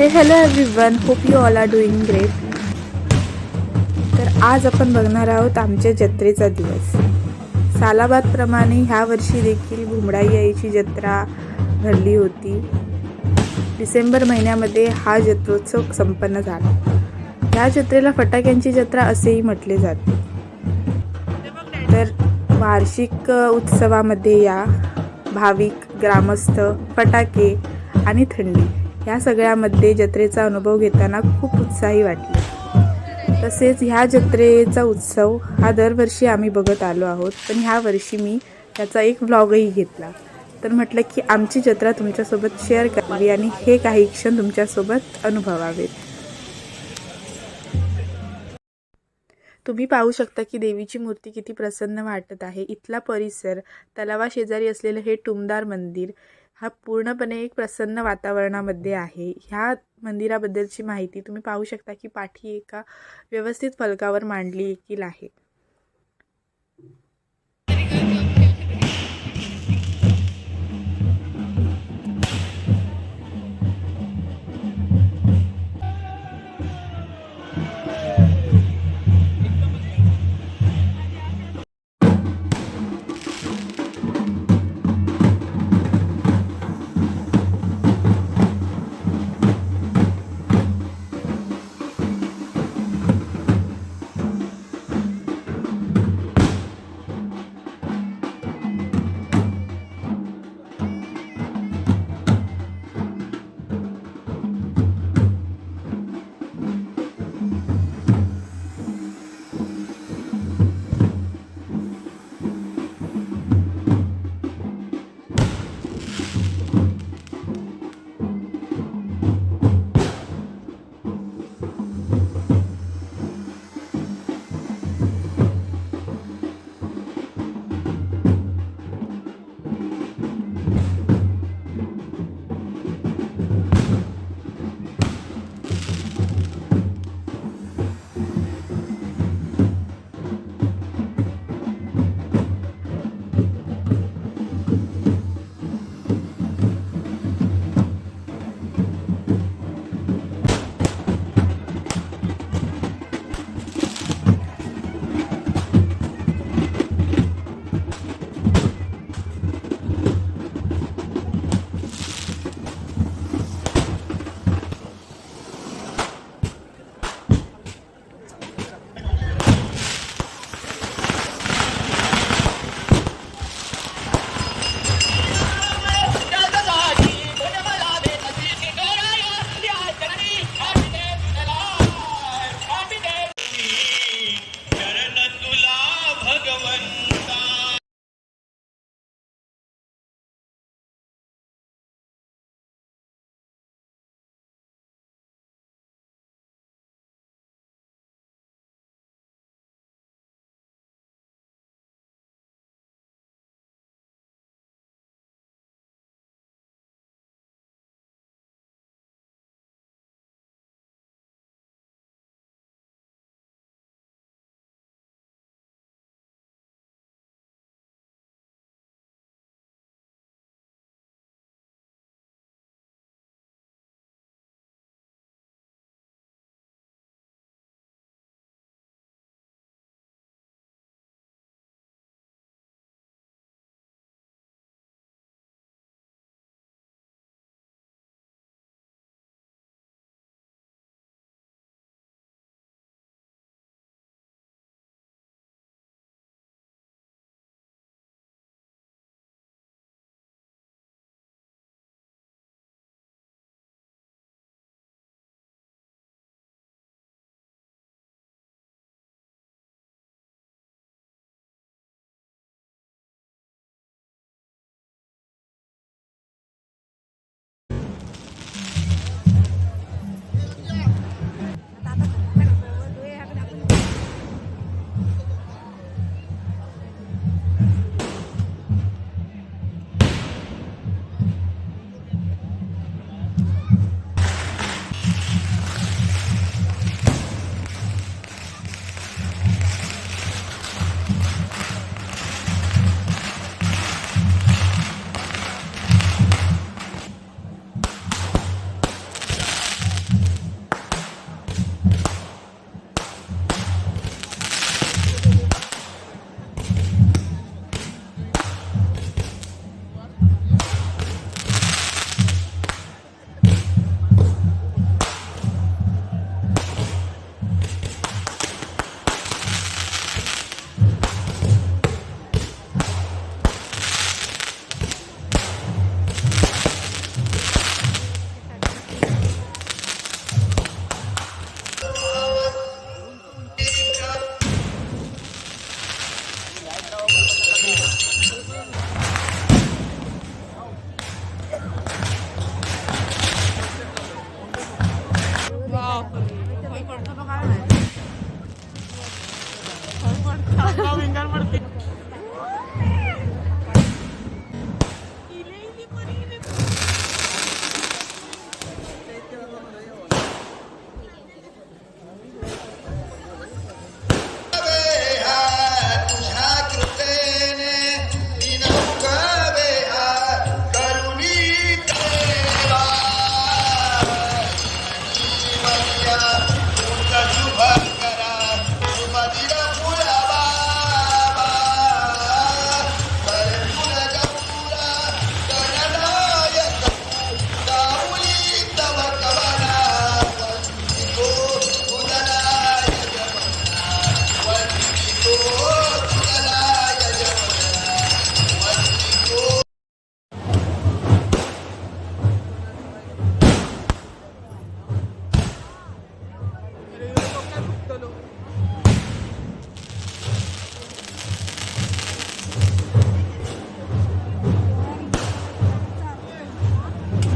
Hello everyone, hope you all are doing great. तर आज आपण बघणार आहोत आमच्या जत्रेचा दिवस. सालाबादप्रमाणे ह्या वर्षी देखील घुमडाई आईची जत्रा भरली होती. डिसेंबर महिन्यामध्ये हा जत्रोत्सव संपन्न झाला. ह्या जत्रेला फटाक्यांची जत्रा असेही म्हटले जाते. तर वार्षिक उत्सवामध्ये या भाविक, ग्रामस्थ, फटाके आणि थंडी ह्या सगळ्यामध्ये जत्रेचा अनुभव घेताना खूप उत्साही वाटले. तसेच ह्या जत्रेचा उत्सव हा दरवर्षी आम्ही बघत आलो आहोत, पण ह्या वर्षी मी त्याचा एक व्लॉगही घेतला. तर म्हटलं की आमची जत्रा तुमच्यासोबत शेअर करावी आणि हे काही क्षण तुमच्यासोबत अनुभवावेत. तुम्ही पाहू शकता की देवीची मूर्ती किती प्रसन्न वाटत आहे. इथला परिसर, तलावाशेजारी असलेलं हे टुमदार मंदिर हा पूर्णपणे एक प्रसन्न वातावरणामध्ये आहे. ह्या मंदिराबद्दलची माहिती तुम्ही पाहू शकता की पाठी एका व्यवस्थित फलकावर मांडली देखील आहे.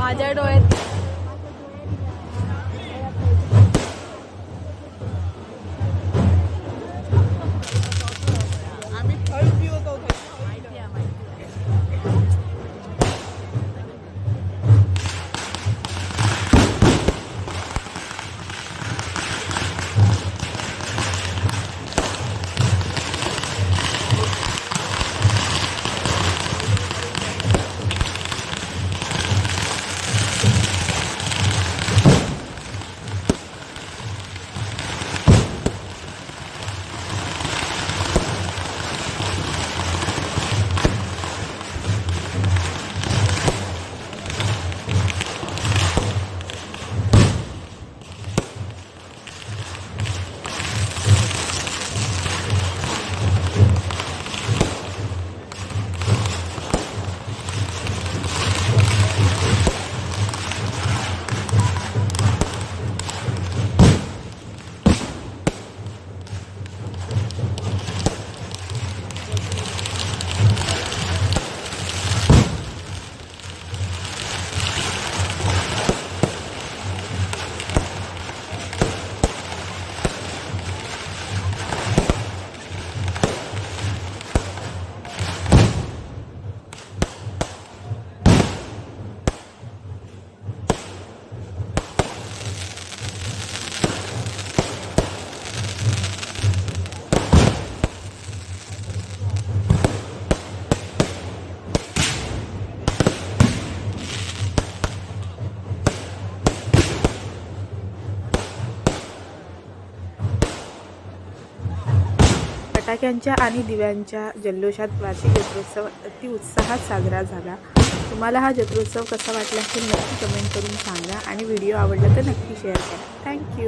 माझ्या डोळ्यात फटाक्यांच्या आणि दिव्यांच्या जल्लोषात वार्षिक जत्रोत्सव अति उत्साहात साजरा झाला. तुम्हाला हा जत्रोत्सव कसा वाटला हे नक्की कमेंट करून सांगा आणि व्हिडिओ आवडला तर नक्की शेअर करा. थँक्यू.